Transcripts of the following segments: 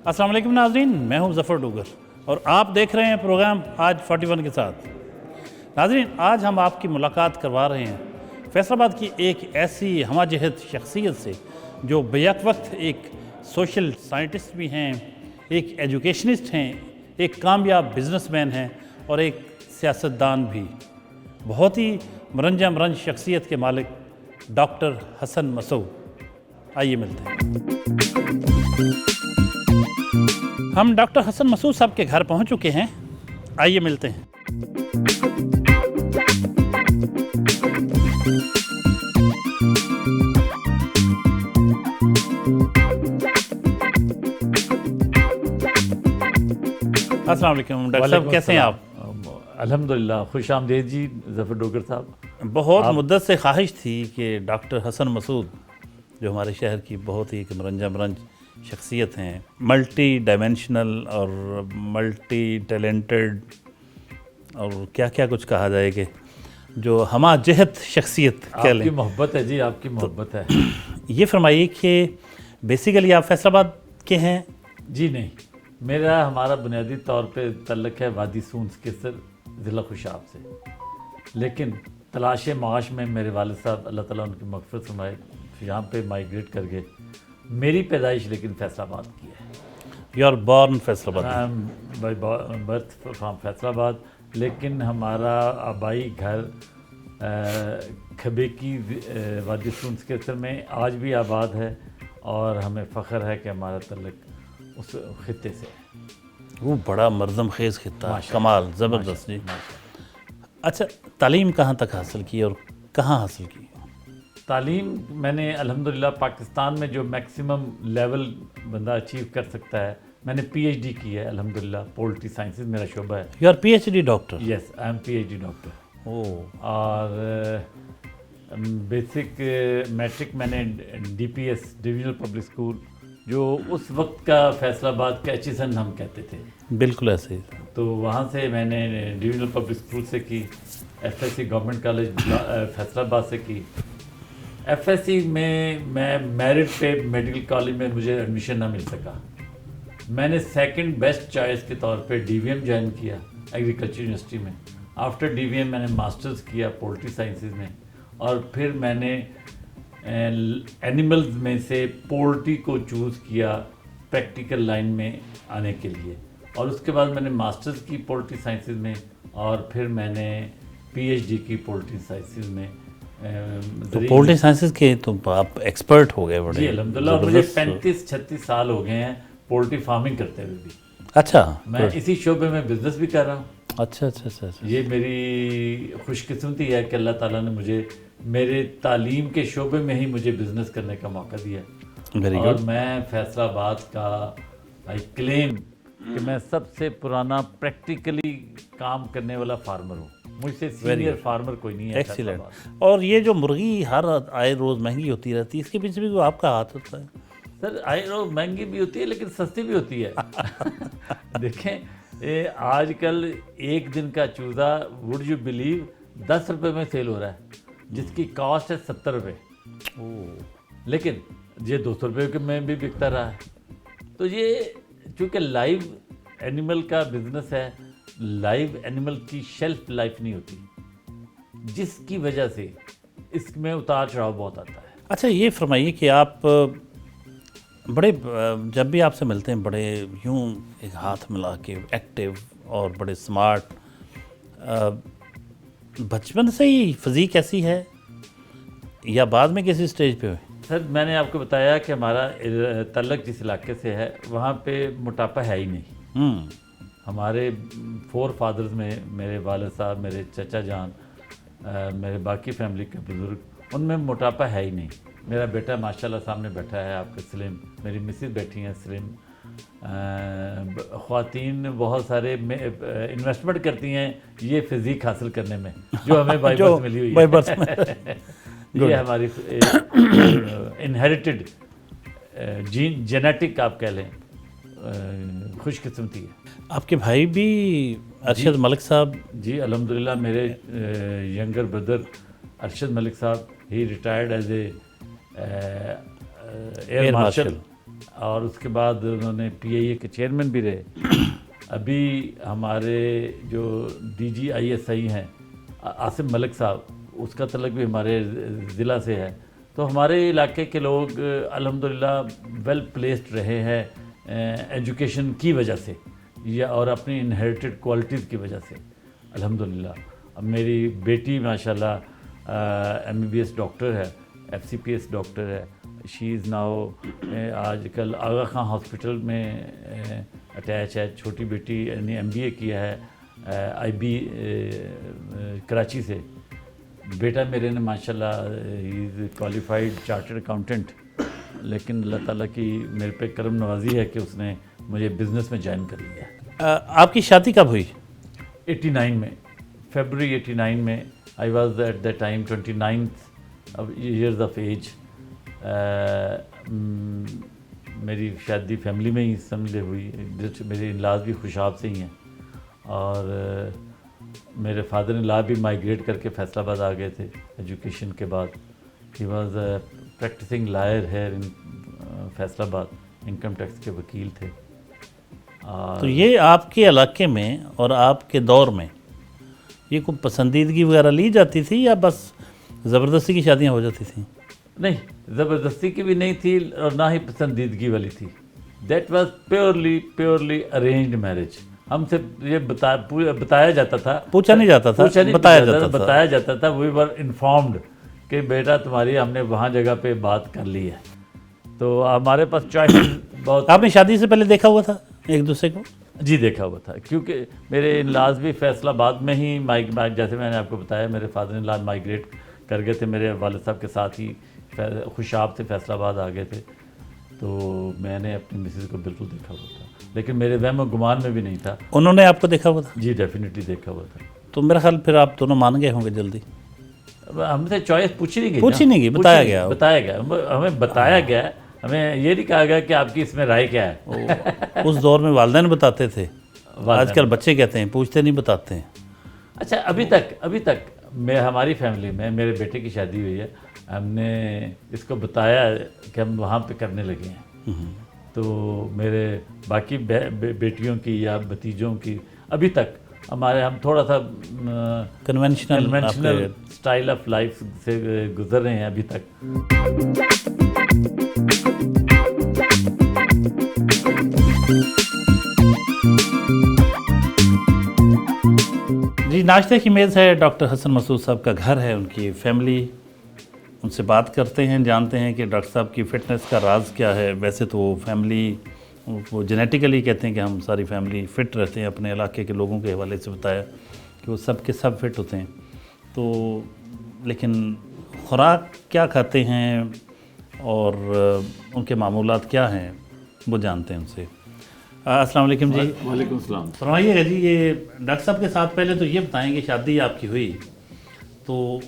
السلام علیکم ناظرین، میں ہوں ظفر ڈوگر اور آپ دیکھ رہے ہیں پروگرام آج 41 کے ساتھ۔ ناظرین، آج ہم آپ کی ملاقات کروا رہے ہیں فیصل آباد کی ایک ایسی ہمہ جہت شخصیت سے جو بیک وقت ایک سوشل سائنٹسٹ بھی ہیں، ایک ایجوکیشنسٹ ہیں، ایک کامیاب بزنس مین ہیں اور ایک سیاستدان بھی۔ بہت ہی مرنج شخصیت کے مالک ڈاکٹر حسن مسعود۔ آئیے ملتے ہیں۔ ہم ڈاکٹر حسن مسعود صاحب کے گھر پہنچ چکے ہیں، آئیے ملتے ہیں۔ السلام علیکم ڈاکٹر صاحب، کیسے ہیں آپ؟ الحمدللہ، خوش آمدید جی ظفر ڈوگر صاحب۔ بہت مدت سے خواہش تھی کہ ڈاکٹر حسن مسعود جو ہمارے شہر کی بہت ہی مرنج شخصیت ہیں، ملٹی ڈائمینشنل اور ملٹی ٹیلنٹڈ اور کیا کیا کچھ کہا جائے کہ جو ہمہ جہت شخصیت کہہ لیں۔ آپ کی محبت ہے جی، آپ کی محبت ہے۔ یہ فرمائیے کہ بیسیکلی آپ فیصل آباد کے ہیں؟ جی نہیں، ہمارا بنیادی طور پہ تعلق ہے وادی سونس کیسر ضلع خوشاب سے، لیکن تلاش معاش میں میرے والد صاحب اللہ تعالیٰ ان کی مغفرت فرمائے یہاں پہ مائیگریٹ کر گئے۔ میری پیدائش لیکن فیصل آباد کی ہے۔ یو آر بورن فیصل آباد؟ بائی برتھ فرام فیصل آباد، لیکن ہمارا آبائی گھر کھبے کی وادی سونس کیسر میں آج بھی آباد ہے اور ہمیں فخر ہے کہ ہمارا تعلق اس خطے سے ہے۔ وہ بڑا مردم خیز خطہ، کمال، زبردست جی۔ اچھا، تعلیم کہاں تک حاصل کی اور کہاں حاصل کی؟ تعلیم میں نے الحمدللہ پاکستان میں جو میکسیمم لیول بندہ اچیو کر سکتا ہے، میں نے پی ایچ ڈی کی ہے الحمدللہ، پولیٹی سائنسز میرا شعبہ ہے۔ You are P H D doctor? Yes, I am P H D doctor. اور بیسک میٹرک میں نے D P S divisional public school, جو اس وقت کا فیصل آباد کا ایچیسن ہم کہتے تھے، بالکل ایسے ہی، تو وہاں سے میں نے ڈویژنل پبلک اسکول سے کی، F S C government college Faisalabad سے کی۔ ایف ایس سی میں میرٹ پہ میڈیکل کالج میں مجھے ایڈمیشن نہ مل سکا، میں نے سیکنڈ بیسٹ چوائس کے طور پہ ڈی وی ایم جوائن کیا ایگریکلچر یونیورسٹی میں۔ آفٹر ڈی وی ایم میں نے ماسٹرز کیا پولٹری سائنسز میں، اور پھر میں نے اینیملز میں سے پولٹری کو چوز کیا پریکٹیکل لائن میں آنے کے لیے، اور اس کے بعد میں نے ماسٹرز کی پولٹری سائنسز میں، اور پھر میں نے پی ایچ ڈی کی پولٹری سائنسز میں۔ تو پولٹری سائنسز کے تو آپ ایکسپرٹ ہو گئے بڑے؟ جی الحمدللہ، مجھے 35-36 سال ہو گئے ہیں پولٹری فارمنگ کرتے ہوئے بھی۔ اچھا، میں اسی شعبے میں بزنس بھی کر رہا ہوں۔ اچھا۔ یہ میری خوش قسمتی ہے کہ اللہ تعالیٰ نے مجھے میرے تعلیم کے شعبے میں ہی مجھے بزنس کرنے کا موقع دیا، اور میں فیصل آباد کا آئی کلیم کہ میں سب سے پرانا پریکٹیکلی کام کرنے والا فارمر ہوں، مجھ سے سینئر فارمر کوئی نہیں ہے۔ ایکسیلنٹ۔ اور یہ جو مرغی ہر آئے روز مہنگی ہوتی رہتی ہے، اس کے پیچھے بھی آپ کا ہاتھ ہوتا ہے؟ سر، آئے روز مہنگی بھی ہوتی ہے لیکن سستی بھی ہوتی ہے۔ دیکھیں، آج کل ایک دن کا چوزا وڈ یو بلیو 10 روپے میں سیل ہو رہا ہے، جس کی کاسٹ ہے 70 روپے، لیکن یہ 200 روپے میں بھی بکتا رہا ہے۔ تو یہ چونکہ لائیو اینیمل کا بزنس ہے، لائیو اینیمل کی شیلف لائف نہیں ہوتی، جس کی وجہ سے اس میں اتار چڑھاؤ بہت آتا ہے۔ اچھا، یہ فرمائیے کہ آپ بڑے جب بھی آپ سے ملتے ہیں بڑے یوں ایک ہاتھ ملا کے ایکٹیو اور بڑے سمارٹ، بچپن سے ہی فزیک ایسی ہے یا بعد میں کسی سٹیج پہ ہوئے؟ سر، میں نے آپ کو بتایا کہ ہمارا تعلق جس علاقے سے ہے وہاں پہ موٹاپا ہے ہی نہیں۔ ہمارے 4 فادرز میں میرے والد صاحب، میرے چچا جان، میرے باقی فیملی کے بزرگ، ان میں موٹاپا ہے ہی نہیں۔ میرا بیٹا ماشاءاللہ سامنے بیٹھا ہے آپ کے سلم، میری مسز بیٹھی ہیں سلم، خواتین بہت سارے انویسٹمنٹ کرتی ہیں یہ فزیک حاصل کرنے میں جو ہمیں بائی برتھ ملی ہوئی ہے۔ یہ ہماری انہیریٹڈ جینیٹک آپ کہہ لیں خوش قسمتی ہے۔ آپ کے بھائی بھی ارشد ملک صاحب؟ جی الحمدللہ، میرے ینگر بردر ارشد ملک صاحب، he retired as a air marshal اور اس کے بعد انہوں نے PIA کے چیئرمین بھی رہے. ابھی ہمارے جو DGISI ہیں عاصم ملک صاحب, اس کا تعلق بھی ہمارے ضلع سے ہے. تو ہمارے علاقے کے لوگ الحمدللہ ویل پلیسڈ رہے ہیں ایجوکیشن کی وجہ سے یا اور اپنی انہیریٹڈ کوالٹیز کی وجہ سے الحمدللہ. اب میری بیٹی ماشاءاللہ MBBS ڈاکٹر ہے, FCPS ڈاکٹر ہے. شی از ناؤ آج کل آغا خان ہاسپٹل میں اٹیچ ہے. چھوٹی بیٹی نے MBA کیا ہے IB کراچی سے. بیٹا میرے نے ماشاءاللہ ہی از کوالیفائڈ چارٹرڈ اکاؤنٹنٹ, لیکن اللہ تعالیٰ کی میرے پہ کرم نوازی ہے کہ اس نے مجھے بزنس میں جوائن کر لیا. آپ کی شادی کب ہوئی؟ 89 میں, فیبرری 89 میں. I was at the time 29 years of age. میری شادی فیملی میں ہی سمجھ لے ہوئی. میرے انلاز بھی خوشاب سے ہی ہیں, اور میرے فادر ان لا بھی مائیگریٹ کر کے فیصل آباد آ گئے تھے ایجوکیشن کے بعد. He was a practicing lawyer ہے فیصل آباد, انکم ٹیکس کے وکیل تھے. تو یہ آپ کے علاقے میں اور آپ کے دور میں یہ کوئی پسندیدگی وغیرہ لی جاتی تھی یا بس زبردستی کی شادیاں ہو جاتی تھیں؟ نہیں, زبردستی کی بھی نہیں تھی اور نہ ہی پسندیدگی والی تھی. That was purely arranged marriage. ہم سے یہ بتایا جاتا تھا, پوچھا نہیں جاتا تھا, بتایا جاتا تھا. وی ور انفارمڈ کہ بیٹا تمہاری ہم نے وہاں جگہ پہ بات کر لی ہے. تو ہمارے پاس چوائسز بہت. آپ نے شادی سے پہلے دیکھا ہوا تھا ایک دوسرے کو؟ جی دیکھا ہوا تھا, کیونکہ میرے انلاز بھی فیصل آباد میں ہی جیسے میں نے آپ کو بتایا میرے فادر ان لا مائیگریٹ کر گئے تھے میرے والد صاحب کے ساتھ ہی خوشاب سے فیصل آباد آ گئے تھے. تو میں نے اپنی مسز کو بالکل دیکھا ہوا تھا, لیکن میرے وہم و گمان میں بھی نہیں تھا. انہوں نے آپ کو دیکھا ہوا تھا؟ جی ڈیفینیٹلی دیکھا ہوا تھا. تو میرا خیال پھر آپ دونوں مان گئے ہوں گے جلدی. ہم سے چوائس پوچھی نہیں گئی, بتایا گیا. ہمیں بتایا گیا, ہمیں یہ نہیں کہا گیا کہ آپ کی اس میں رائے کیا ہے. اس دور میں والدین بتاتے تھے, آج کل بچے کہتے ہیں پوچھتے نہیں بتاتے ہیں. اچھا, ابھی تک ہماری فیملی میں میرے بیٹے کی شادی ہوئی ہے, ہم نے اس کو بتایا کہ ہم وہاں پہ کرنے لگے ہیں. تو میرے باقی بیٹیوں کی یا بھتیجوں کی ابھی تک ہم تھوڑا سا کنونشنل اسٹائل آف لائف سے گزر رہے ہیں ابھی تک. جی, ناشتے کی میز ہے. ڈاکٹر حسن مسعود صاحب کا گھر ہے, ان کی فیملی, ان سے بات کرتے ہیں, جانتے ہیں کہ ڈاکٹر صاحب کی فٹنس کا راز کیا ہے. ویسے تو وہ فیملی وہ جینیٹیکلی کہتے ہیں کہ ہم ساری فیملی فٹ رہتے ہیں. اپنے علاقے کے لوگوں کے حوالے سے بتایا کہ وہ سب کے سب فٹ ہوتے ہیں. تو لیکن خوراک کیا کھاتے ہیں اور ان کے معمولات کیا ہیں وہ جانتے ہیں ان سے. السلام علیکم جی. وعلیکم السلام. فرمائیے گا جی, یہ ڈاکٹر صاحب کے ساتھ پہلے تو یہ بتائیں کہ شادی آپ کی ہوئی تو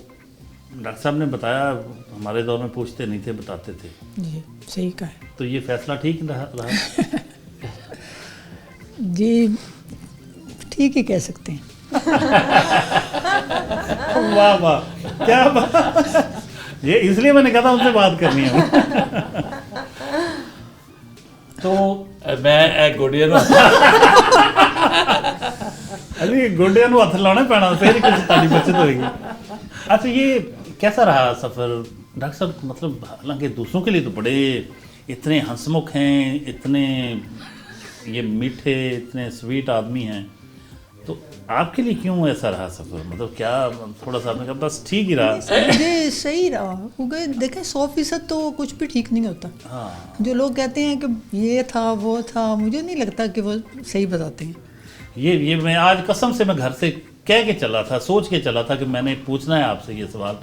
ڈاکٹر صاحب نے بتایا, ہمارے دور میں پوچھتے نہیں تھے, بتاتے تھے. جی صحیح کہا ہے. تو یہ فیصلہ ٹھیک رہا؟ جی ٹھیک ہی کہہ سکتے ہیں. واہ واہ, کیا بات. یہ اس لیے میں نے کہا تھا ان سے بات کرنی ہے. تو میں گوڈیا گوڈیا نو ہاتھ لانا پینا پھر کچھ تاری بچت ہوئے گی. اچھا, یہ کیسا رہا سفر ڈاکٹر صاحب؟ مطلب حالانکہ دوسروں کے لیے تو بڑے اتنے ہنسمکھ ہیں, اتنے یہ میٹھے, اتنے سویٹ آدمی ہیں, تو آپ کے لیے کیوں ایسا رہا سفر؟ مطلب کیا تھوڑا سا آپ نے کہا بس ٹھیک ہی رہا؟ مجھے صحیح رہا, کیونکہ دیکھیں 100% تو کچھ بھی ٹھیک نہیں ہوتا. جو لوگ کہتے ہیں کہ یہ تھا وہ تھا, مجھے نہیں لگتا کہ وہ صحیح بتاتے ہیں. یہ میں آج قسم سے میں گھر سے کہہ کے چلا تھا, سوچ کے چلا تھا کہ میں نے پوچھنا ہے آپ سے یہ سوال,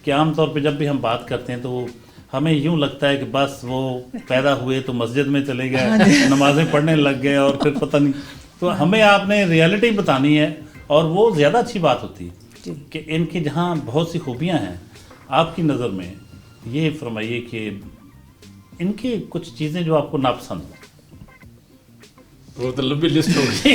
کہ عام طور پہ جب بھی ہم بات کرتے ہیں تو ہمیں یوں لگتا ہے کہ بس وہ پیدا ہوئے تو مسجد میں چلے گئے, نمازیں پڑھنے لگ گئے اور پھر پتہ نہیں. تو ہمیں آپ نے ریالٹی بتانی ہے, اور وہ زیادہ اچھی بات ہوتی ہے کہ ان کی جہاں بہت سی خوبیاں ہیں آپ کی نظر میں, یہ فرمائیے کہ ان کی کچھ چیزیں جو آپ کو ناپسند ہوں. وہ تو لمبی لسٹ ہو گئی.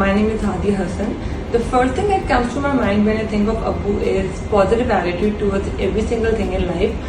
My name is Hadi Hassan. The first thing that comes to my mind when I think of Abu is positive attitude towards every single thing in life.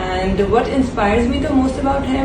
And what inspires me the most about him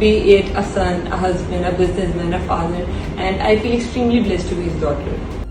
be it a son, a husband, a businessman, a father, and I feel extremely blessed to be his daughter.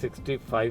65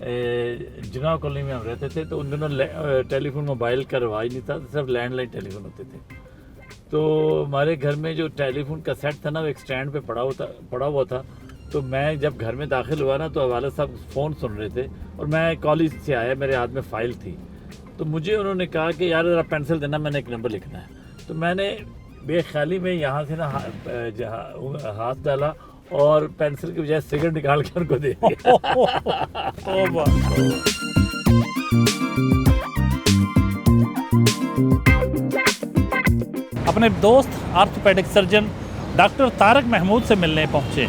Jinnah colony میں ہم رہتے تھے تو ان دنوں ٹیلی phone mobile کا رواج نہیں تھا, صرف لینڈ لائن ٹیلی فون ہوتے تھے. تو ہمارے گھر میں جو ٹیلی فون کا سیٹ تھا نا وہ ایک اسٹینڈ پہ پڑا ہوا تھا. تو میں جب گھر میں داخل ہوا نا تو والد صاحب فون سن رہے تھے اور میں کالج سے آیا, میرے ہاتھ میں فائل تھی. تو مجھے انہوں نے کہا کہ یار ذرا پینسل دینا, میں نے ایک نمبر لکھنا ہے. تو میں نے بے خیالی میں یہاں سے نا ہاتھ ڈالا اور پینسل کی بجائے سگریٹ نکال کے ان کو دے دیا. اپنے دوست orthopaedic surgeon doctor Tariq Mahmood سے ملنے پہنچے.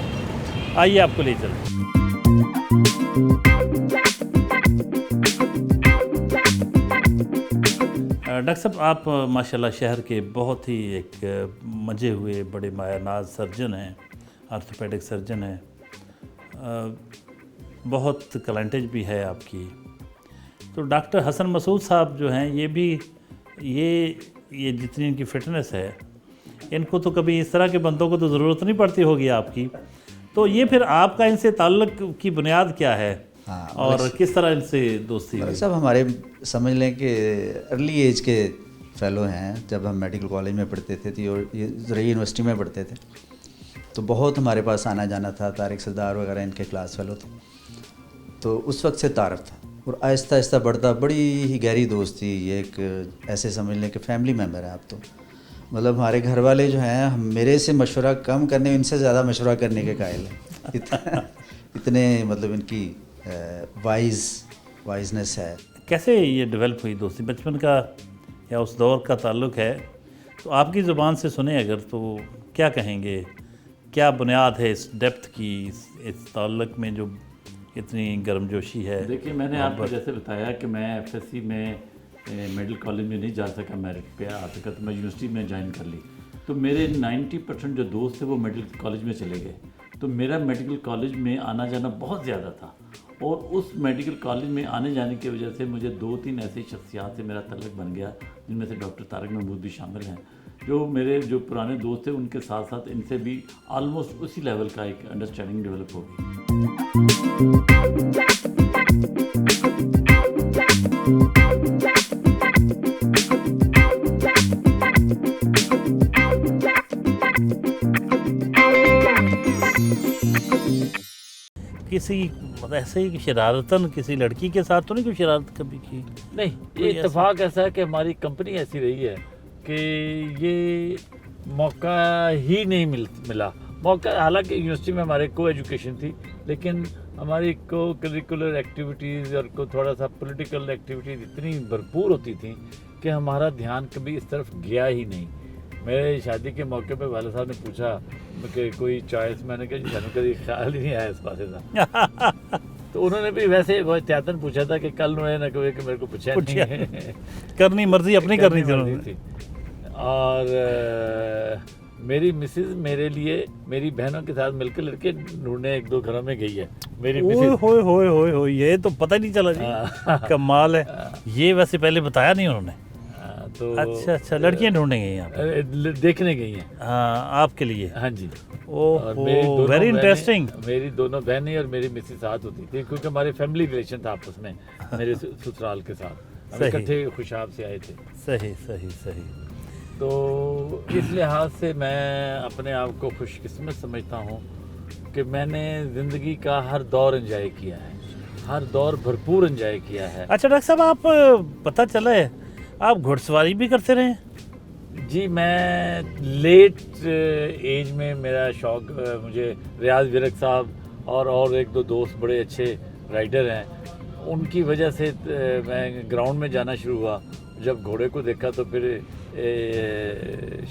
آئیے آپ کو لے چلیں. ڈاکٹر صاحب, آپ ماشاءاللہ شہر کے بہت ہی ایک مجے ہوئے بڑے مایہ ناز سرجن ہیں, آرتھوپیڈک سرجن ہیں, بہت کلائنٹیج بھی ہے آپ کی. تو ڈاکٹر حسن مسعود صاحب جو ہیں یہ جتنی ان کی فٹنس ہے, ان کو تو کبھی اس طرح کے بندوں کو تو ضرورت نہیں پڑتی ہوگی آپ کی. تو یہ پھر آپ کا ان سے تعلق کی بنیاد کیا ہے اور کس طرح ان سے دوستی ہوئی؟ صاحب ہمارے سمجھ لیں کہ ارلی ایج کے فیلو ہیں. جب ہم میڈیکل کالج میں پڑھتے تھے تو یہ زرعی یونیورسٹی میں پڑھتے تھے تو بہت ہمارے پاس آنا جانا تھا. طارق سردار وغیرہ ان کے کلاس فیلو تھے. تو اس وقت سے تعارف تھا اور آہستہ آہستہ بڑھتا, بڑی ہی گہری دوستی. یہ ایک ایسے سمجھ لیں کہ فیملی ممبر ہیں آپ. تو مطلب ہمارے گھر والے جو ہیں میرے سے مشورہ کم کرنے, ان سے زیادہ مشورہ کرنے کے قائل ہیں. اتنے مطلب ان کی وائزنس ہے. کیسے یہ ڈیولپ ہوئی دوستی؟ بچپن کا یا اس دور کا تعلق ہے تو آپ کی زبان سے سنیں اگر, تو کیا کہیں گے, کیا بنیاد ہے اس ڈیپتھ کی, اس تعلق میں جو اتنی گرم جوشی ہے؟ دیکھیے میں نے آپ کو جیسے بتایا کہ میں ایف ایس سی میں میڈیکل کالج میں نہیں جا سکا, میرٹ پہ آ سکا, تو میں یونیورسٹی میں جوائن کر لی. تو میرے 90% جو دوست تھے وہ میڈیکل کالج میں چلے گئے. تو میرا میڈیکل کالج میں آنا جانا بہت زیادہ تھا اور اس میڈیکل کالج میں آنے جانے کی وجہ سے مجھے 2-3 ایسی شخصیات سے میرا تعلق بن گیا, جن میں سے ڈاکٹر طارق محمود بھی شامل ہیں. جو میرے جو پرانے دوست تھے ان کے ساتھ ساتھ ان سے بھی آلموسٹ اسی لیول کا ایک انڈرسٹینڈنگ ڈیولپ ہو گئی. کسی ایسے ہی شرارتاً کسی لڑکی کے ساتھ تو نہیں کوئی شرارت کبھی کی؟ نہیں, یہ اتفاق ایسا ہے کہ ہماری کمپنی ایسی رہی ہے کہ یہ موقع ہی نہیں ملا. موقع حالانکہ یونیورسٹی میں ہمارے کو ایجوکیشن تھی, لیکن ہماری کو کریکولر ایکٹیویٹیز اور کو تھوڑا سا پولیٹیکل ایکٹیویٹیز اتنی بھرپور ہوتی تھیں کہ ہمارا دھیان کبھی اس طرف گیا ہی نہیں. میرے شادی کے موقع پہ والد صاحب نے پوچھا کہ کوئی چوائس, میں نے کہا جی کبھی خیال ہی نہیں آیا اس پاسے کا. تو انہوں نے بھی ویسے بہت احتیاطاً پوچھا تھا کہ کل انہوں نے کہ میرے کو پوچھا نہیں, کرنی مرضی اپنی کرنی تھی. اور میری مسز میرے لیے میری بہنوں کے ساتھ مل کے لڑکے ڈھونڈنے 1-2 گھروں میں گئی ہے میری مسز. ہوئے یہ تو پتہ ہی نہیں چلا جی, کمال ہے. یہ ویسے پہلے بتایا نہیں انہوں نے. تو اچھا لڑکیاں ڈھونڈنے گئی ہیں, دیکھنے گئی ہیں. ہاں آپ کے لیے. ہاں جی. Very interesting. میری دونوں بہنیں اور میری مسز ساتھ ہوتی تھی کیونکہ ہمارے فیملی ریلیشن تھا آپس میں میرے سسرال کے ساتھ. ہم اکٹھے خوشاب سے آئے تھے. صحیح. تو اس لحاظ سے میں اپنے آپ کو خوش قسمت سمجھتا ہوں کہ میں نے زندگی کا ہر دور انجوائے کیا ہے, ہر دور بھرپور انجوائے کیا ہے. اچھا ڈاکٹر صاحب, آپ پتہ چلا ہے آپ گھڑ سواری بھی کرتے رہے؟ جی میں لیٹ ایج میں میرا شوق, مجھے ریاض ورق صاحب اور 1-2 دوست بڑے اچھے رائڈر ہیں, ان کی وجہ سے میں گراؤنڈ میں جانا شروع ہوا. جب گھوڑے کو دیکھا تو پھر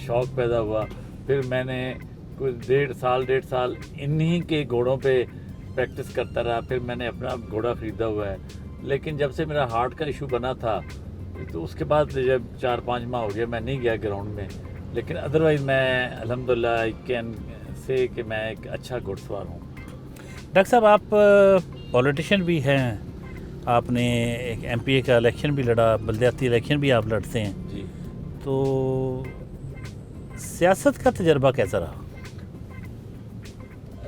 شوق پیدا ہوا. پھر میں نے کچھ 1.5 سال انہی کے گھوڑوں پہ پریکٹس کرتا رہا. پھر میں نے اپنا گھوڑا خریدا ہوا ہے, لیکن جب سے میرا ہارٹ کا ایشو بنا تھا تو اس کے بعد جب 4-5 ماہ ہو گئے میں نہیں گیا گراؤنڈ میں. لیکن ادروائز میں الحمدللہ آئی کین سے کہ میں ایک اچھا گھوڑ سوار ہوں. ڈاکٹر صاحب آپ پولیٹیشین بھی ہیں, آپ نے ایک MP کا الیکشن بھی لڑا, بلدیاتی الیکشن بھی آپ لڑتے ہیں جی. تو سیاست کا تجربہ کیسا رہا؟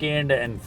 K&N's,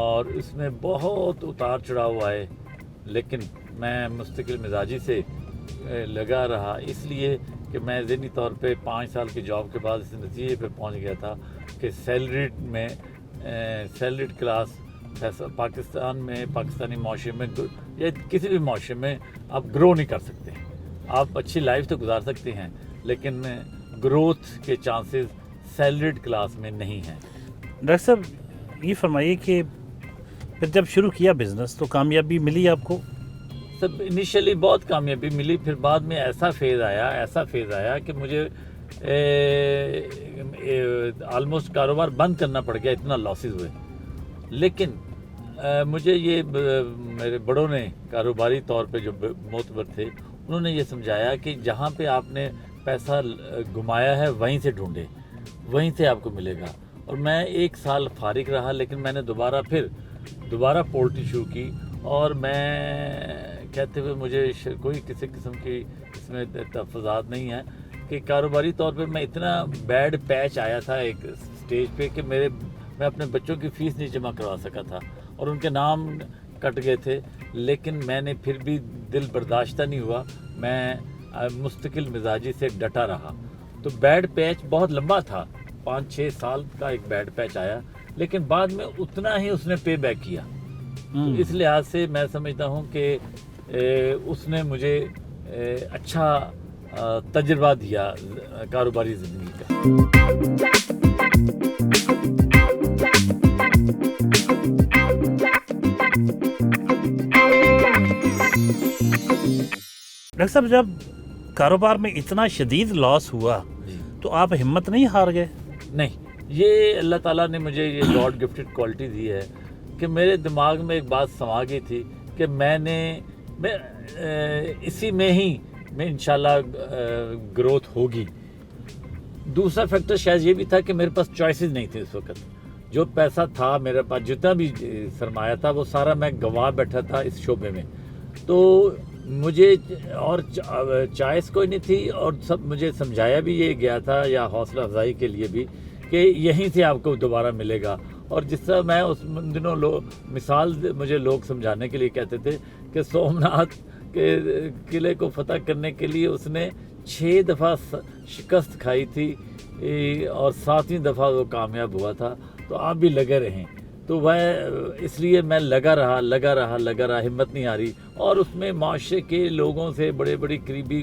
اور اس میں بہت اتار چڑھاؤ آئے، لیکن میں مستقل مزاجی سے لگا رہا، اس لیے کہ میں ذہنی طور پہ 5 سال کی جاب کے بعد اس نتیجے پہ پہنچ گیا تھا کہ سیلریڈ کلاس پاکستان میں، پاکستانی معاشرے میں یا کسی بھی معاشرے میں آپ گرو نہیں کر سکتے. آپ اچھی لائف تو گزار سکتے ہیں لیکن گروتھ کے چانسز سیلریڈ کلاس میں نہیں ہیں. ڈاکٹر صاحب یہ فرمائیے کہ پھر جب شروع کیا بزنس تو کامیابی ملی آپ کو؟ سب انیشلی بہت کامیابی ملی، پھر بعد میں ایسا فیز آیا کہ مجھے آلموسٹ کاروبار بند کرنا پڑ گیا، اتنا لاسز ہوئے. لیکن مجھے یہ میرے بڑوں نے کاروباری طور پہ جو معتبر تھے انہوں نے یہ سمجھایا کہ جہاں پہ آپ نے پیسہ گمایا ہے وہیں سے ڈھونڈے، وہیں سے آپ کو ملے گا. اور میں 1 سال فارغ رہا، لیکن میں نے دوبارہ پولٹری شروع کی. اور میں کہتے ہوئے مجھے کوئی کسی قسم کی اس میں تحفظات نہیں ہے کہ کاروباری طور پہ میں اتنا بیڈ پیچ آیا تھا ایک سٹیج پہ کہ میں اپنے بچوں کی فیس نہیں جمع کروا سکا تھا اور ان کے نام کٹ گئے تھے. لیکن میں نے پھر بھی دل برداشتہ نہیں ہوا، میں مستقل مزاجی سے ڈٹا رہا. تو بیڈ پیچ بہت لمبا تھا، 5-6 سال کا ایک بیڈ پیچ آیا، لیکن بعد میں اتنا ہی اس نے پے بیک کیا. اس لحاظ سے میں سمجھتا ہوں کہ اس نے مجھے اچھا تجربہ دیا کاروباری زندگی کا. ڈاکٹر صاحب جب کاروبار میں اتنا شدید لاس ہوا تو آپ ہمت نہیں ہار گئے؟ نہیں، یہ اللہ تعالیٰ نے مجھے یہ گاڈ گفٹڈ کوالٹی دی ہے کہ میرے دماغ میں ایک بات سما گئی تھی کہ میں اسی میں ہی انشاءاللہ گروتھ ہوگی. دوسرا فیکٹر شاید یہ بھی تھا کہ میرے پاس چوائسز نہیں تھے اس وقت. جو پیسہ تھا میرے پاس، جتنا بھی سرمایہ تھا، وہ سارا میں گنوا بیٹھا تھا اس شعبے میں. تو مجھے اور چوائس کوئی نہیں تھی، اور سب مجھے سمجھایا بھی یہ گیا تھا یا حوصلہ افزائی کے لیے بھی کہ یہیں سے آپ کو دوبارہ ملے گا. اور جس طرح میں اس دنوں مثال مجھے لوگ سمجھانے کے لیے کہتے تھے کہ سومناتھ کے قلعے کو فتح کرنے کے لیے اس نے 6 دفعہ شکست کھائی تھی اور 7ویں دفعہ وہ کامیاب ہوا تھا. تو آپ بھی لگے رہیں. تو وہ اس لیے میں لگا رہا، ہمت نہیں ہاری. اور اس میں معاشرے کے لوگوں سے بڑی قریبی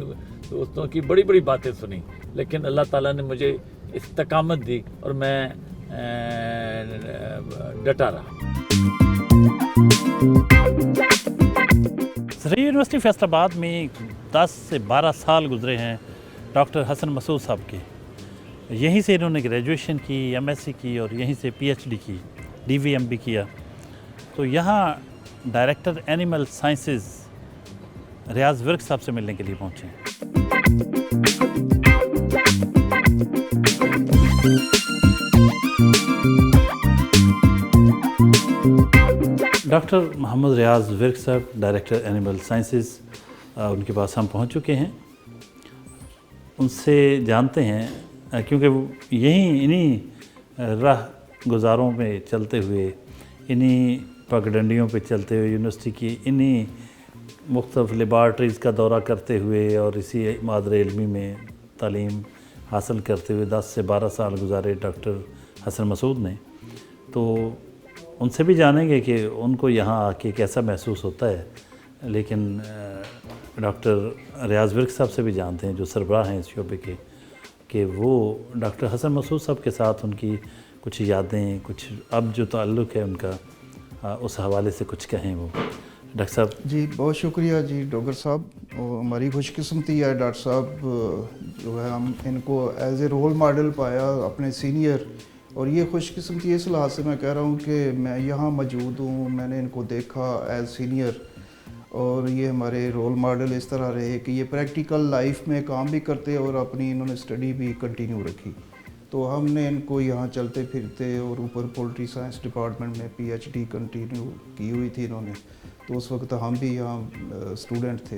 دوستوں کی بڑی باتیں سنی، لیکن اللہ تعالیٰ نے مجھے استقامت دی اور میں ڈٹا رہا. زرعی یونیورسٹی فیصل آباد میں 10 سے 12 سال گزرے ہیں ڈاکٹر حسن مسعود صاحب کے. یہیں سے انہوں نے گریجویشن کی، MSc کی اور یہیں سے PhD کی، DVM بھی کیا. تو یہاں ڈائریکٹر اینیمل سائنسز ریاض ورک صاحب سے ملنے کے لیے پہنچے ہیں. ڈاکٹر محمد ریاض ورک صاحب ڈائریکٹر اینیمل سائنسز، ان کے پاس ہم پہنچ چکے ہیں. ان سے جانتے ہیں کیونکہ یہیں انہی راہ گزاروں میں چلتے ہوئے، انہی پگڈنڈیوں پہ چلتے ہوئے، یونیورسٹی کی انہی مختلف لیبارٹریز کا دورہ کرتے ہوئے اور اسی مادر علمی میں تعلیم حاصل کرتے ہوئے 10 سے 12 سال گزارے ڈاکٹر حسن مسعود نے. تو ان سے بھی جانیں گے کہ ان کو یہاں آ کے کیسا محسوس ہوتا ہے. لیکن ڈاکٹر ریاض ورک صاحب سے بھی جانتے ہیں جو سربراہ ہیں اس شعبے کے، کہ وہ ڈاکٹر حسن مسعود صاحب کے ساتھ ان کی کچھ یادیں، کچھ اب جو تعلق ہے ان کا، اس حوالے سے کچھ کہیں وہ. ڈاکٹر صاحب جی بہت شکریہ جی ڈاکٹر صاحب. ہماری خوش قسمتی ہے ڈاکٹر صاحب جو ہے ہم ان کو ایز اے رول ماڈل پایا اپنے سینئر. اور یہ خوش قسمتی اس لحاظ سے میں کہہ رہا ہوں کہ میں یہاں موجود ہوں، میں نے ان کو دیکھا ایز سینئر، اور یہ ہمارے رول ماڈل اس طرح رہے کہ یہ پریکٹیکل لائف میں کام بھی کرتے اور اپنی انہوں نے اسٹڈی بھی کنٹینیو رکھی. تو ہم نے ان کو یہاں چلتے پھرتے اور اوپر پولٹری سائنس ڈپارٹمنٹ میں PhD کنٹینیو کی ہوئی تھی انہوں نے. تو اس وقت ہم بھی یہاں اسٹوڈنٹ تھے.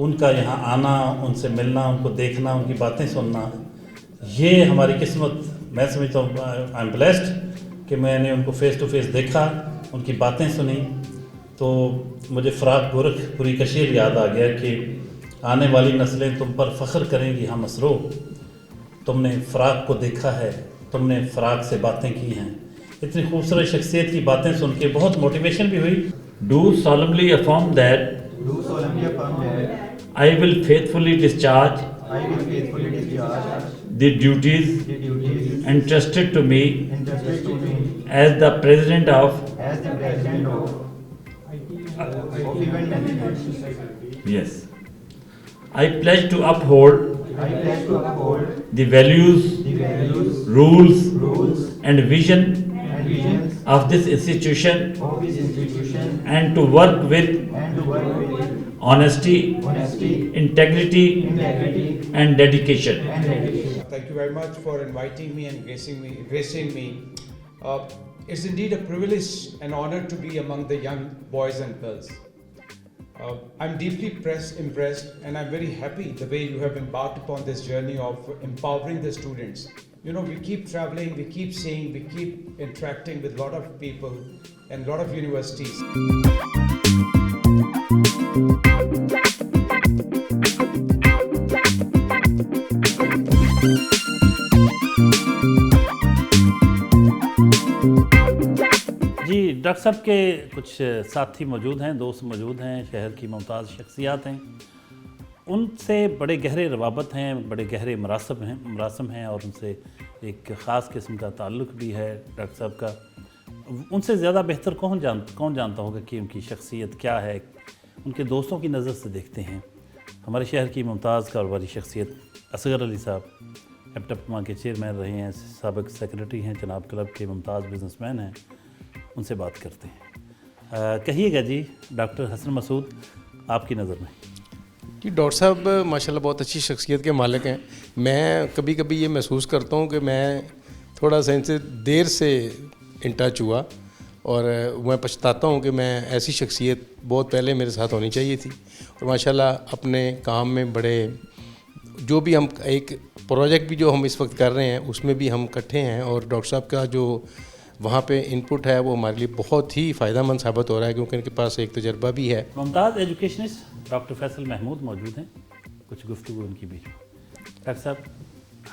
ان کا یہاں آنا، ان سے ملنا، ان کو دیکھنا، ان کی باتیں سننا، یہ ہماری قسمت. میں سمجھتا ہوں آئی ایم بلیسڈ کہ میں نے ان کو فیس ٹو فیس دیکھا، ان کی باتیں سنی. تو مجھے فراق گورکھ پوری کا شعر یاد آ گیا کہ آنے والی نسلیں تم پر فخر کریں گی ہم مسرو، تم نے فراق کو دیکھا ہے، تم نے فراق سے باتیں کی ہیں. اتنی خوبصورت شخصیت کی باتیں سن کے بہت موٹیویشن بھی ہوئی. Do solemnly affirm that I will faithfully discharge the duties entrusted to me as the President of Yes. I pledge to uphold the values, rules, and vision of this institution, and to work with honesty, integrity, and dedication. Thank you very much for inviting me and gracing me. It's indeed a privilege and honor to be among the young boys and girls. I'm deeply impressed, and I'm very happy the way you have embarked upon this journey of empowering the students. You know, we keep traveling, we keep seeing, we keep interacting with a lot of people and a lot of universities. جی doctor صاحب کے کچھ ساتھی موجود ہیں، دوست موجود ہیں، شہر کی ممتاز شخصیات ہیں. ان سے بڑے گہرے روابط ہیں، بڑے گہرے مراسم ہیں، اور ان سے ایک خاص قسم کا تعلق بھی ہے ڈاکٹر صاحب کا. ان سے زیادہ بہتر کون جانتا ہوگا کہ ان کی شخصیت کیا ہے. ان کے دوستوں کی نظر سے دیکھتے ہیں. ہمارے شہر کی ممتاز کاروباری شخصیت اصغر علی صاحب ایپٹپما کے چیئرمین رہے ہیں، سابق سیکرٹری ہیں، جناب کلب کے ممتاز بزنس مین ہیں. ان سے بات کرتے ہیں. کہیے گا جی ڈاکٹر حسن مسعود، آپ کی نظر میں. جی ڈاکٹر صاحب ماشاءاللہ بہت اچھی شخصیت کے مالک ہیں. میں کبھی کبھی یہ محسوس کرتا ہوں کہ میں تھوڑا سا ان سے دیر سے ان ٹچ ہوا، اور میں پچھتاتا ہوں کہ میں ایسی شخصیت بہت پہلے میرے ساتھ ہونی چاہیے تھی. اور ماشاءاللہ اپنے کام میں بڑے، جو بھی ہم ایک پروجیکٹ بھی جو ہم اس وقت کر رہے ہیں اس میں بھی ہم اکٹھے ہیں، اور ڈاکٹر صاحب کا جو وہاں پہ ان پٹ ہے وہ ہمارے لیے بہت ہی فائدہ مند ثابت ہو رہا ہے، کیونکہ ان کے پاس ایک تجربہ بھی ہے. ممتاز ایجوکیشنسٹ ڈاکٹر فیصل محمود موجود ہیں، کچھ گفتگو ان کی بھی. ڈاکٹر صاحب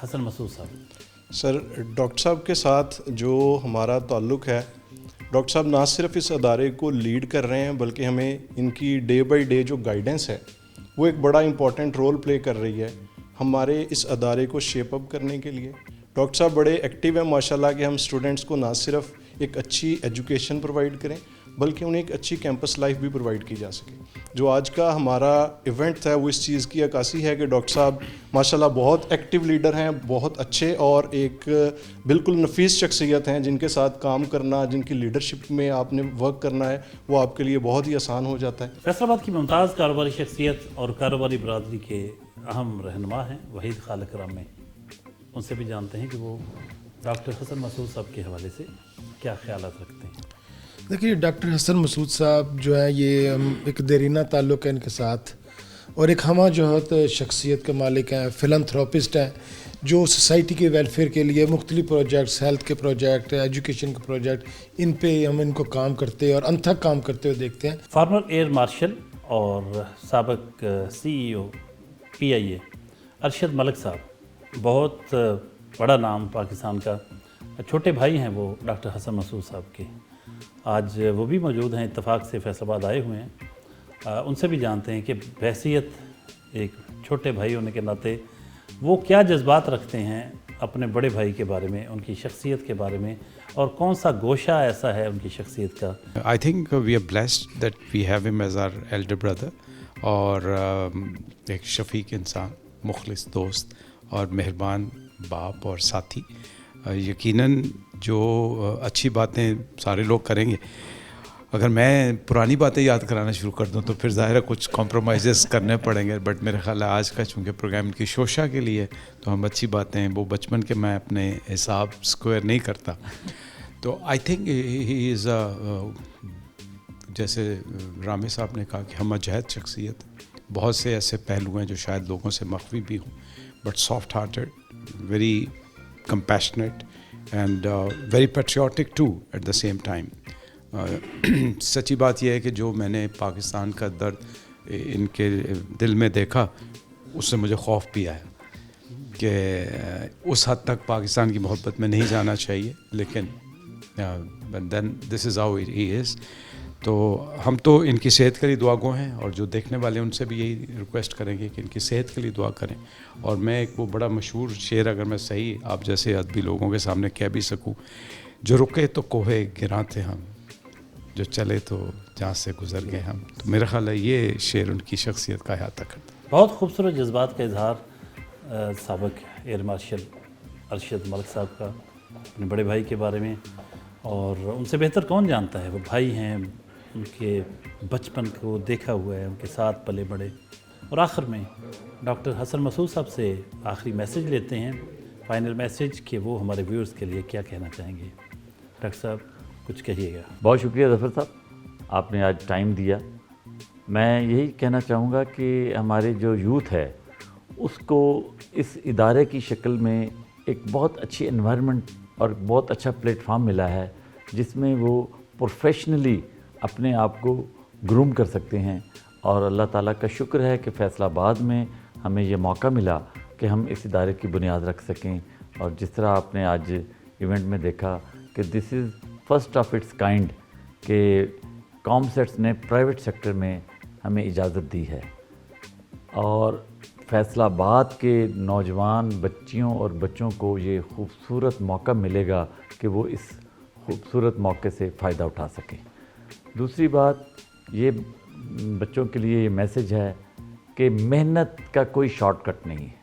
حسن مسعود صاحب. سر ڈاکٹر صاحب کے ساتھ جو ہمارا تعلق ہے، ڈاکٹر صاحب نہ صرف اس ادارے کو لیڈ کر رہے ہیں بلکہ ہمیں ان کی ڈے بائی ڈے جو گائیڈنس ہے وہ ایک بڑا امپورٹنٹ رول پلے کر رہی ہے ہمارے اس ادارے کو شیپ اپ کرنے کے لیے. ڈاکٹر صاحب بڑے ایکٹیو ہیں ماشاءاللہ کہ ہم اسٹوڈنٹس کو نہ صرف ایک اچھی ایجوکیشن پرووائڈ کریں بلکہ انہیں ایک اچھی کیمپس لائف بھی پرووائڈ کی جا سکے. جو آج کا ہمارا ایونٹ تھا وہ اس چیز کی عکاسی ہے کہ ڈاکٹر صاحب ماشاءاللہ بہت ایکٹیو لیڈر ہیں، بہت اچھے اور ایک بالکل نفیس شخصیت ہیں جن کے ساتھ کام کرنا، جن کی لیڈرشپ میں آپ نے ورک کرنا ہے وہ آپ کے لیے بہت ہی آسان ہو جاتا ہے. فیصل آباد کی ممتاز کاروباری شخصیت اور کاروباری برادری کے اہم رہنما ہیں وحید خالق رامی. ان سے بھی جانتے ہیں کہ وہ ڈاکٹر حسن مسعود صاحب کے حوالے سے کیا خیالات رکھتے ہیں. دیکھیے ڈاکٹر حسن مسعود صاحب جو ہیں یہ ایک دیرینہ تعلق ہے ان کے ساتھ، اور ایک ہمہ جہت شخصیت کے مالک ہیں، فلانتھروپسٹ ہیں جو سوسائٹی کے ویلفیئر کے لیے مختلف پروجیکٹس، ہیلتھ کے پروجیکٹ، ایجوکیشن کے پروجیکٹ، ان پہ ہم ان کو کام کرتے اور انتھک کام کرتے ہوئے دیکھتے ہیں. فارمر ایئر مارشل اور سابق CEO PIA ارشد ملک صاحب، بہت بڑا نام پاکستان کا. چھوٹے بھائی ہیں وہ ڈاکٹر حسن مسعود صاحب کے. آج وہ بھی موجود ہیں، اتفاق سے فیصل آباد آئے ہوئے ہیں. ان سے بھی جانتے ہیں کہ بحیثیت ایک چھوٹے بھائی ہونے کے ناطے وہ کیا جذبات رکھتے ہیں اپنے بڑے بھائی کے بارے میں، ان کی شخصیت کے بارے میں، اور کون سا گوشہ ایسا ہے ان کی شخصیت کا. I think we are blessed that we have him as our elder brother اور ایک شفیق انسان، مخلص دوست اور مہربان باپ اور ساتھی. یقیناً جو اچھی باتیں سارے لوگ کریں گے، اگر میں پرانی باتیں یاد کرانا شروع کر دوں تو پھر ظاہر ہے کچھ کمپرومائزز کرنے پڑیں گے. بٹ میرے خیال ہے آج کا چونکہ پروگرام کی شوشہ کے لیے تو ہم اچھی باتیں، وہ بچپن کے میں اپنے حساب اسکوائر نہیں کرتا. تو آئی تھنک ہی از جیسے رامی صاحب نے کہا کہ ہم جہد شخصیت، بہت سے ایسے پہلو ہیں جو شاید لوگوں سے مخفی بھی ہوں, but soft hearted, very compassionate and very patriotic too at the same time. سچی بات یہ ہے کہ جو میں نے پاکستان کا درد ان کے دل میں دیکھا, اس سے مجھے خوف بھی آیا کہ اس حد تک پاکستان کی محبت میں نہیں جانا چاہیے, لیکن دین دس از ہاؤ ہی از. تو ہم تو ان کی صحت کے لیے دعا گو ہیں, اور جو دیکھنے والے ان سے بھی یہی ریکویسٹ کریں گے کہ ان کی صحت کے لیے دعا کریں. اور میں ایک وہ بڑا مشہور شعر اگر میں صحیح آپ جیسے ادبی لوگوں کے سامنے کہہ بھی سکوں, جو رکے تو کوہے گراں تھے ہم, جو چلے تو جہاں سے گزر گئے ہم. تو میرا خیال ہے یہ شعر ان کی شخصیت کا احاطہ کرتا ہے. بہت خوبصورت جذبات کا اظہار سابق ایئر مارشل ارشد ملک صاحب کا اپنے بڑے بھائی کے بارے میں, اور ان سے بہتر کون جانتا ہے, وہ بھائی ہیں, ان کے بچپن کو دیکھا ہوا ہے, ان کے ساتھ پلے بڑے. اور آخر میں ڈاکٹر حسن مسعود صاحب سے آخری میسیج لیتے ہیں, فائنل میسیج, کہ وہ ہمارے ویورز کے لیے کیا کہنا چاہیں گے. ڈاکٹر صاحب کچھ کہیے گا. بہت شکریہ ظفر صاحب, آپ نے آج ٹائم دیا. میں یہی کہنا چاہوں گا کہ ہمارے جو یوتھ ہے اس کو اس ادارے کی شکل میں ایک بہت اچھی انوائرمنٹ اور بہت اچھا پلیٹ فارم ملا ہے, جس میں وہ پروفیشنلی اپنے آپ کو گروم کر سکتے ہیں. اور اللہ تعالیٰ کا شکر ہے کہ فیصل آباد میں ہمیں یہ موقع ملا کہ ہم اس ادارے کی بنیاد رکھ سکیں. اور جس طرح آپ نے آج ایونٹ میں دیکھا کہ دس از فرسٹ آف اٹس کائنڈ کہ کامسیٹس نے پرائیویٹ سیکٹر میں ہمیں اجازت دی ہے. اور فیصل آباد کے نوجوان بچیوں اور بچوں کو یہ خوبصورت موقع ملے گا کہ وہ اس خوبصورت موقع سے فائدہ اٹھا سکیں. دوسری بات, یہ بچوں کے لیے یہ میسیج ہے کہ محنت کا کوئی شارٹ کٹ نہیں ہے.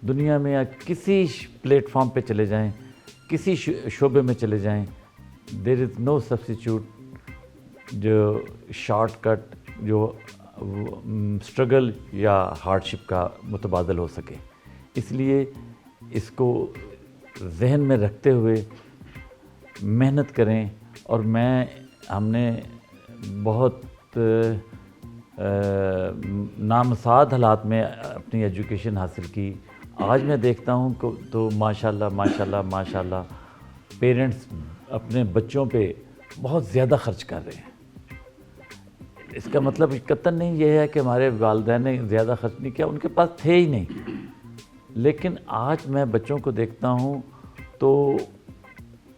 دنیا میں کسی پلیٹ فارم پہ چلے جائیں, کسی شعبے میں چلے جائیں, دیر از نو سبسٹیچیوٹ جو شارٹ کٹ, جو اسٹرگل یا ہارڈ شپ کا متبادل ہو سکے. اس لیے اس کو ذہن میں رکھتے ہوئے محنت کریں. اور ہم نے بہت نامساعد حالات میں اپنی ایجوکیشن حاصل کی. آج میں دیکھتا ہوں تو ماشاءاللہ پیرنٹس اپنے بچوں پہ بہت زیادہ خرچ کر رہے ہیں. اس کا مطلب قطعاً نہیں یہ ہے کہ ہمارے والدین نے زیادہ خرچ نہیں کیا, ان کے پاس تھے ہی نہیں. لیکن آج میں بچوں کو دیکھتا ہوں تو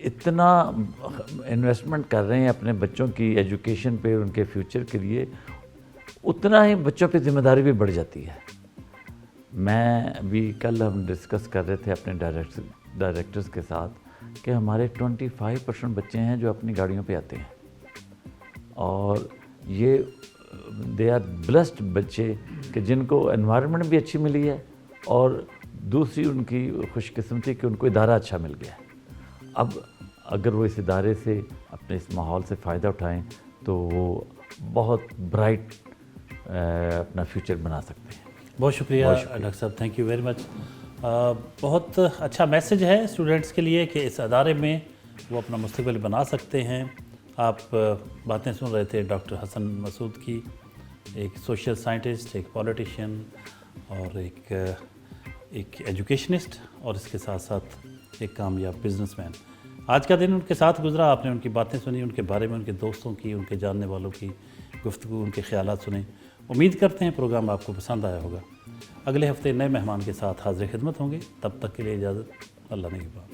اتنا انویسٹمنٹ کر رہے ہیں اپنے بچوں کی ایجوکیشن پہ, ان کے فیوچر کے لیے, اتنا ہی بچوں پہ ذمہ داری بھی بڑھ جاتی ہے. میں بھی کل ہم ڈسکس کر رہے تھے اپنے ڈائریکٹرز کے ساتھ کہ ہمارے 25% بچے ہیں جو اپنی گاڑیوں پہ آتے ہیں, اور یہ دے آر بلیسڈ بچے کہ جن کو انوائرمنٹ بھی اچھی ملی ہے, اور دوسری ان کی خوش قسمتی کہ ان کو ادارہ اچھا مل گیا ہے. اب اگر وہ اس ادارے سے اپنے اس ماحول سے فائدہ اٹھائیں تو وہ بہت برائٹ اپنا فیوچر بنا سکتے ہیں. بہت شکریہ ڈاکٹر صاحب, تھینک یو ویری مچ. بہت اچھا میسیج ہے اسٹوڈنٹس کے لیے کہ اس ادارے میں وہ اپنا مستقبل بنا سکتے ہیں. آپ باتیں سن رہے تھے ڈاکٹر حسن مسعود کی, ایک سوشل سائنٹسٹ, ایک پولیٹیشین اور ایک ایجوکیشنسٹ, اور اس کے ساتھ ساتھ ایک کامیاب بزنس مین. آج کا دن ان کے ساتھ گزرا, آپ نے ان کی باتیں سنی, ان کے بارے میں, ان کے دوستوں کی, ان کے جاننے والوں کی گفتگو, ان کے خیالات سنے. امید کرتے ہیں پروگرام آپ کو پسند آیا ہوگا. اگلے ہفتے نئے مہمان کے ساتھ حاضر خدمت ہوں گے. تب تک کے لیے اجازت. اللہ نگہبان.